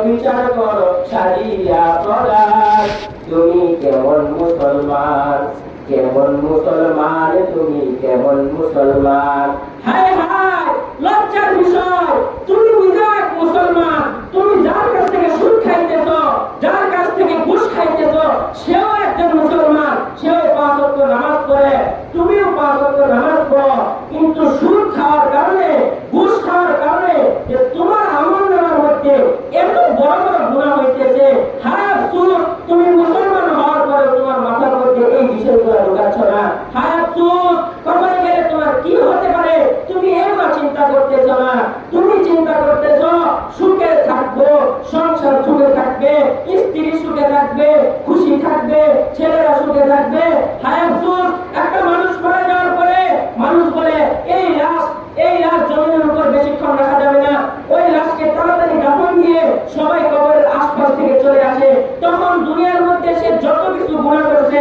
বিচার করো সারিয়া প্রদান। তুমি কেমন মুসলমান, কেমন মুসলমান, তুমি কেমন মুসলমান। হায় হায় লজ্জার বিষয়, তুমি নিজে এক মুসলমান। তুমি যার কাছ থেকে সুদ খাইতেছ, যার কাছ থেকে ঘুষ খাইতেছ, সেও একজন মুসলমান, সেও 5 ওয়াক্ত নামাজ পড়ে, তুমিও 5 ওয়াক্ত নামাজ পড়ো। কিন্তু সুদ খাওয়ার কারণে, ঘুষ খাওয়ার কারণে যে তোমার আমলনামার মধ্যে এত বড় বড় গুনাহ হইতেছে। হায় আফসোস, তুমি মুসলমান হওয়ার পরে তোমার মাথার মধ্যে এই বিষয়গুলো ঢোকাচ্ছ না। হায় আফসোস, কবরে গেলে তোমার কি হতে পারে তুমি এগুলো চিন্তা করতেছ না। তুমি চিন্তা করতেছ সুখে থাকবো, সংসার সুখে থাকবে, স্ত্রী সুখে থাকবে, খুশি থাকবে, ছেলেরা সুখে থাকবে। হায় আফসোস, একটা মানুষ মারা যাওয়ার পরে মানুষ বলে এই লাশ জমিনের উপর বেশিক্ষণ রাখা যাবে না, ওই লাশকে তাড়াতাড়ি দাফন দিয়ে সবাই কবরের আশপাশ থেকে চলে আসে। তখন দুনিয়ার মধ্যে সে যত কিছু গুনাহ করছে,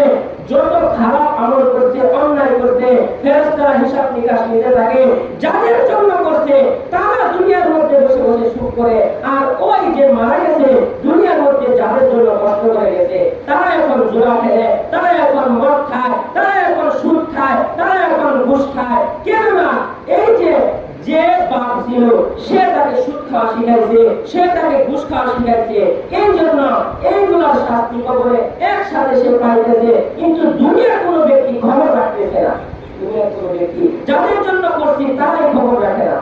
যত খারাপ আমল করছে, অন্যায় করছে, ফেরেশতারা হিসাব নিকাশ নিতে থাকে। যাদের জন্য করছে তারা দুনিয়ার মধ্যে বসে বসে সুখ করে, আর ওই যে মারা গেছে দুনিয়ার মধ্যে যাদের জন্য কষ্ট করে গেছে তারা এখন জুয়া খেলে, তারা এখন মদ খায়, তারা এখন সুদ খায়, তারা এখন ঘুষ খায়। কেননা এই যে বাপ ছিল সে তাকে সুদ খাওয়া শিখাইছে, সে তাকে ঘুষ খাওয়া শিখাইছে। এই জন্য এইগুলোর শাস্তি কবরে একসাথে সে পাইতেছে। কিন্তু দুনিয়ার কোনো ব্যক্তি খবর রাখতেছে না। দুনিয়ার কোনো ব্যক্তি যাদের জন্য করছি তারাই খবর রাখে না।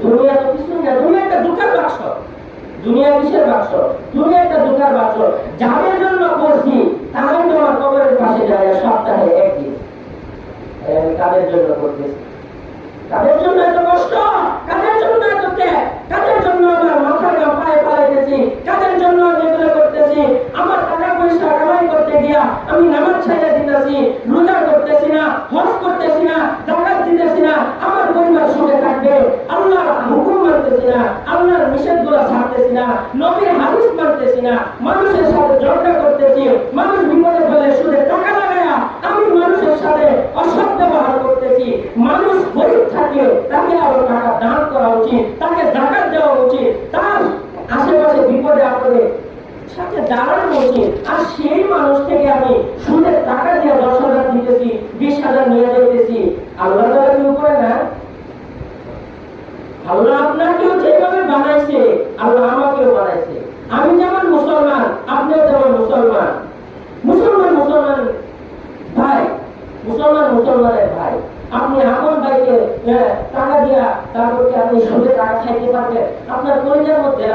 দুনিয়া তো কিছু না, দুনিয়া একটা দুঃখের বাক্স। দুনিয়া কিসের বাক্স? দুনিয়া একটা দুঃখের বাক্স। যাদের জন্য করছি তারাই তোমার কবরের পাশে যায় সপ্তাহে একদিন। কাদের জন্য করতেছি? কাদের জন্য এত কষ্ট, কাদের জন্য এত ত্যাগ, কাদের জন্য আমার মাথার ঘাম পায়ে ফেলাইতেছি, কাদের জন্য আমি এগুলো করতেছি। আমার টাকা পয়সা কামাই করতে গিয়া আমি নামাজ ছাইড়া দিতেছি, রোজা করতেছি না, হজ করতেছি না, যাকাত দিতেছি না, আমার পরিবার সুখে থাকবে। আল্লাহর হুকুম মানতেছি না, আল্লাহর নিষেধগুলো ছাড়তেছি না, নবীর হাদিস মানতেছি না, মানুষের সাথে ঝগড়া করতেছি, মানুষ বিপদে ফেলে সুদে টাকা লাগায়া আমি মানুষের সাথে অসৎ ব্যবহার করতেছি। মানুষ গরিব থাকে তাকে আরো টাকা দান করা উচিত, তাকে যাকাত দেওয়া উচিত, তার আশেপাশে বিপদে আপদে সাথে দাঁড়ানো উচিত। আর সেই মানুষ থেকে আমি সুদের টাকা দিয়ে 10,000 দিতেছি, 20,000 নিয়ে যাইতেছি। আল্লাহ তাআলা কি উপরে না? আল্লাহ আপনাকেও যেভাবে বানাইছে আল্লাহ আমাকেও বানাইছে। আমি যেমন মুসলমান, আপনিও যেমন মুসলমান। মুসলমান ভাই, মুসলমানের ভাই। আপনি আপন ভাইকে টাকা দিয়া তারপর আপনি সুদে টাকা খাইতে পারবেন? আপনার পরিবারের মধ্যে